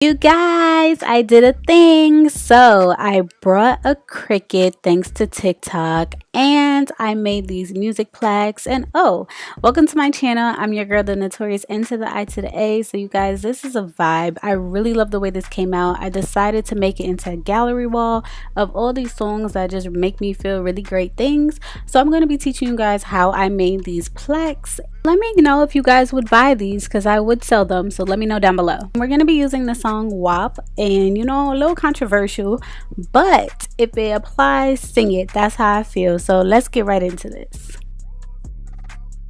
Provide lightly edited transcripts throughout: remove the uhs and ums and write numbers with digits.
You guys, I did a thing. So I brought a Cricut thanks to TikTok and I made these music plaques. And oh, welcome to my channel. I'm your girl, the Notorious N to the I to the A. So you guys, this is a vibe. I really love the way this came out. I decided to make it into a gallery wall of all these songs that just make me feel really great things. So I'm going to be teaching you guys how I made these plaques. Let me know if you guys would buy these because I would sell them, so let me know down below. We're going to be using the song WAP, and you know, a little controversial, but if it applies, sing it. That's how I feel. So let's get right into this.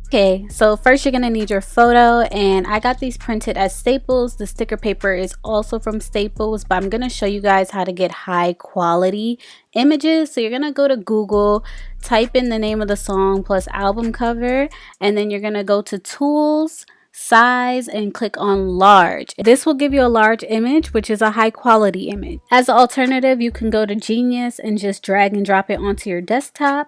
Okay, so first you're gonna need your photo, and I got these printed at Staples. The sticker paper is also from Staples, but I'm gonna show you guys how to get high quality images. So you're gonna go to Google, type in the name of the song plus album cover, and then you're gonna go to tools, size, and click on large. This will give you a large image, which is a high quality image. As an alternative, you can go to Genius and just drag and drop it onto your desktop.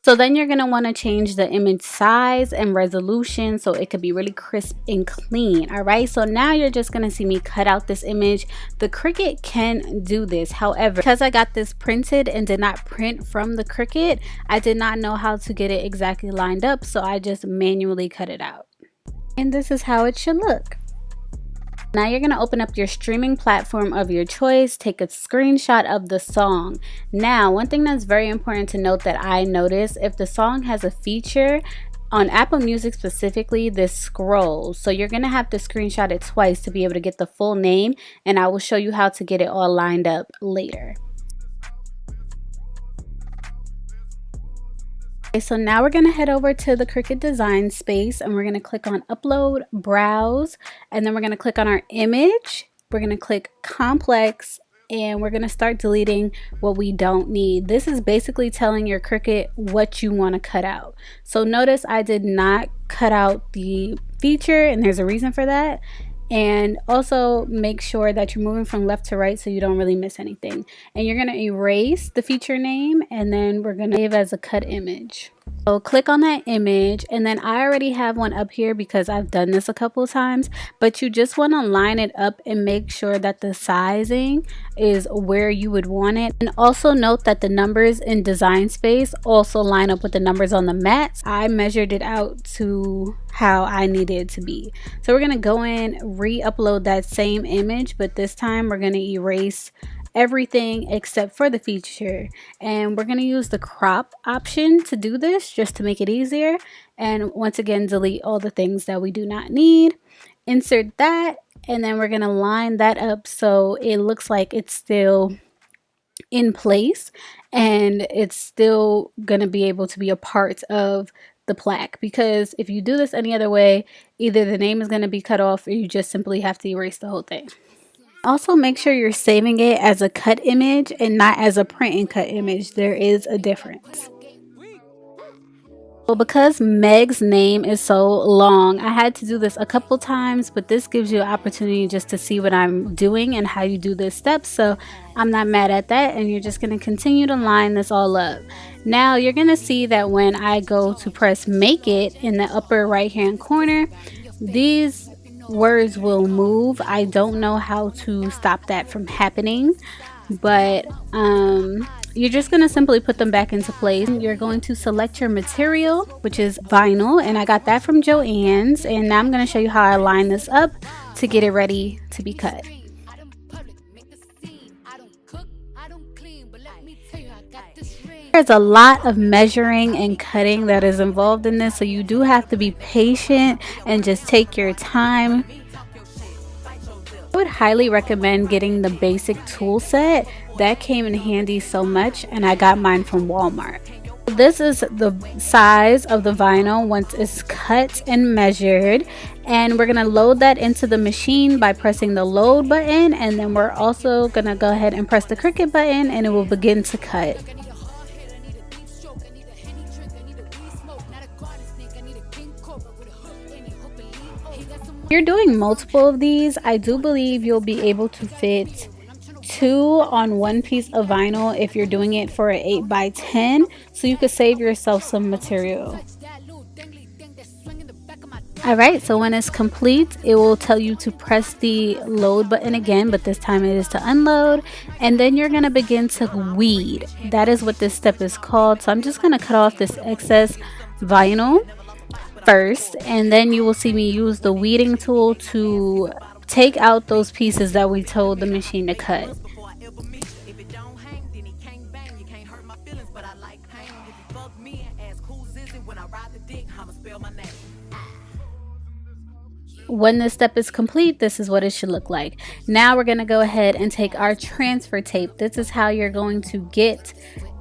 So then you're going to want to change the image size and resolution so it could be really crisp and clean. All right, so now you're just going to see me cut out this image. The Cricut can do this. However, because I got this printed and did not print from the Cricut, I did not know how to get it exactly lined up, so I just manually cut it out. And this is how it should look. Now you're going to open up your streaming platform of your choice, take a screenshot of the song. Now, one thing that's very important to note that I noticed, if the song has a feature, on Apple Music specifically, this scrolls. So you're going to have to screenshot it twice to be able to get the full name, and I will show you how to get it all lined up later. So now we're going to head over to the Cricut design space, and we're going to click on upload, browse, and then we're going to click on our image. We're going to click complex, and we're going to start deleting what we don't need. This is basically telling your Cricut what you want to cut out. So notice I did not cut out the feature, and there's a reason for that. And also make sure that you're moving from left to right so you don't really miss anything. And you're going to erase the feature name, and then we're going to save as a cut image. So click on that image, and then I already have one up here because I've done this a couple times, but you just want to line it up and make sure that the sizing is where you would want it. And also note that the numbers in design space also line up with the numbers on the mats. I measured it out to how I needed it to be. So we're going to go in, re-upload that same image, but this time we're going to erase everything except for the feature, and we're going to use the crop option to do this just to make it easier. And once again, delete all the things that we do not need, insert that, and then we're going to line that up so it looks like it's still in place and it's still going to be able to be a part of the plaque. Because if you do this any other way, either the name is going to be cut off or you just simply have to erase the whole thing. Also, make sure you're saving it as a cut image and not as a print and cut image. There is a difference. Well, because Meg's name is so long, I had to do this a couple times, but this gives you an opportunity just to see what I'm doing and how you do this step. So I'm not mad at that, and you're just going to continue to line this all up. Now you're going to see that when I go to press make it in the upper right hand corner, these words will move. I don't know how to stop that from happening, but you're just going to simply put them back into place. You're going to select your material, which is vinyl, and I got that from Joann's, and now I'm going to show you how I line this up to get it ready to be cut. There's a lot of measuring and cutting that is involved in this, so you do have to be patient and just take your time. I would highly recommend getting the basic tool set. That came in handy so much, and I got mine from Walmart. This is the size of the vinyl once it's cut and measured, and we're going to load that into the machine by pressing the load button, and then we're also going to go ahead and press the Cricut button, and it will begin to cut. If you're doing multiple of these, I do believe you'll be able to fit 2 on one piece of vinyl if you're doing it for an 8x10, so you could save yourself some material. Alright, so when it's complete, it will tell you to press the load button again, but this time it is to unload. And then you're going to begin to weed. That is what this step is called. So I'm just going to cut off this excess vinyl first, and then you will see me use the weeding tool to take out those pieces that we told the machine to cut. When this step is complete, this is what it should look like. Now we're going to go ahead and take our transfer tape. This is how you're going to get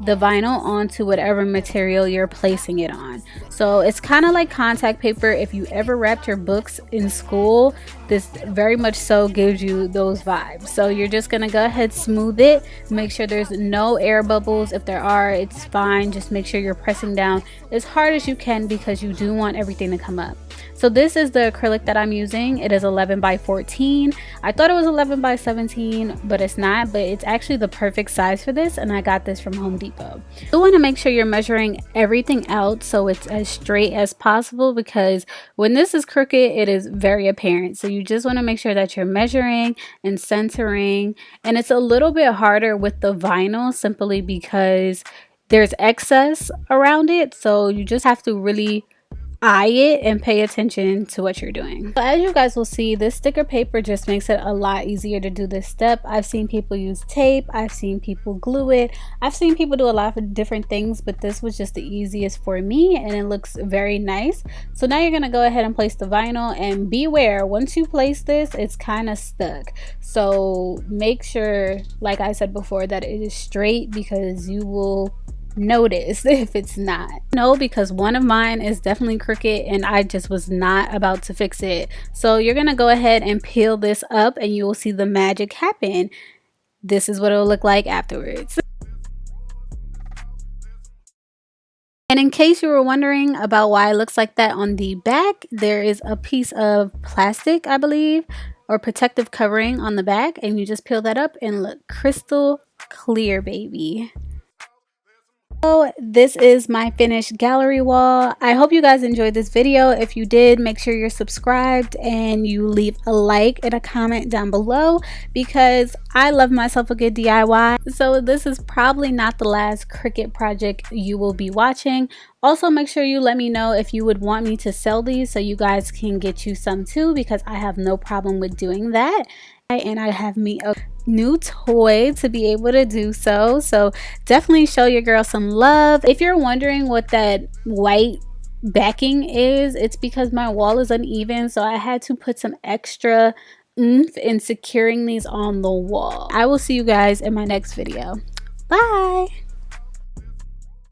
the vinyl onto whatever material you're placing it on. So it's kind of like contact paper. If you ever wrapped your books in school, this very much so gives you those vibes. So you're just going to go ahead, smooth it, make sure there's no air bubbles. If there are, it's fine. Just make sure you're pressing down as hard as you can because you do want everything to come up. So this is the acrylic that I'm using. It is 11 by 14. I thought it was 11 by 17, but it's not, but it's actually the perfect size for this, and I got this from Home Depot. You want to make sure you're measuring everything out so it's as straight as possible, because when this is crooked, it is very apparent. So you just want to make sure that you're measuring and centering, and it's a little bit harder with the vinyl simply because there's excess around it. So you just have to really eye it and pay attention to what you're doing. So as you guys will see, this sticker paper just makes it a lot easier to do this step. I've seen people use tape, I've seen people glue it, I've seen people do a lot of different things, but this was just the easiest for me, and it looks very nice. So now you're going to go ahead and place the vinyl, and beware, once you place this, it's kind of stuck. So make sure, like I said before, that it is straight, because you will notice if it's not. No, because one of mine is definitely crooked and I just was not about to fix it. So you're gonna go ahead and peel this up and you will see the magic happen. This is what it'll look like afterwards. And in case you were wondering about why it looks like that on the back, there is a piece of plastic, I believe, or protective covering on the back, and you just peel that up and look crystal clear, baby. So this is my finished gallery wall. I hope you guys enjoyed this video. If you did, make sure you're subscribed and you leave a like and a comment down below, because I love myself a good DIY. So this is probably not the last Cricut project you will be watching. Also, make sure you let me know if you would want me to sell these so you guys can get you some too, because I have no problem with doing that. And I have me a new toy to be able to do so. So definitely show your girl some love. If you're wondering what that white backing is, it's because my wall is uneven, so I had to put some extra oomph in securing these on the wall. I will see you guys in my next video. Bye.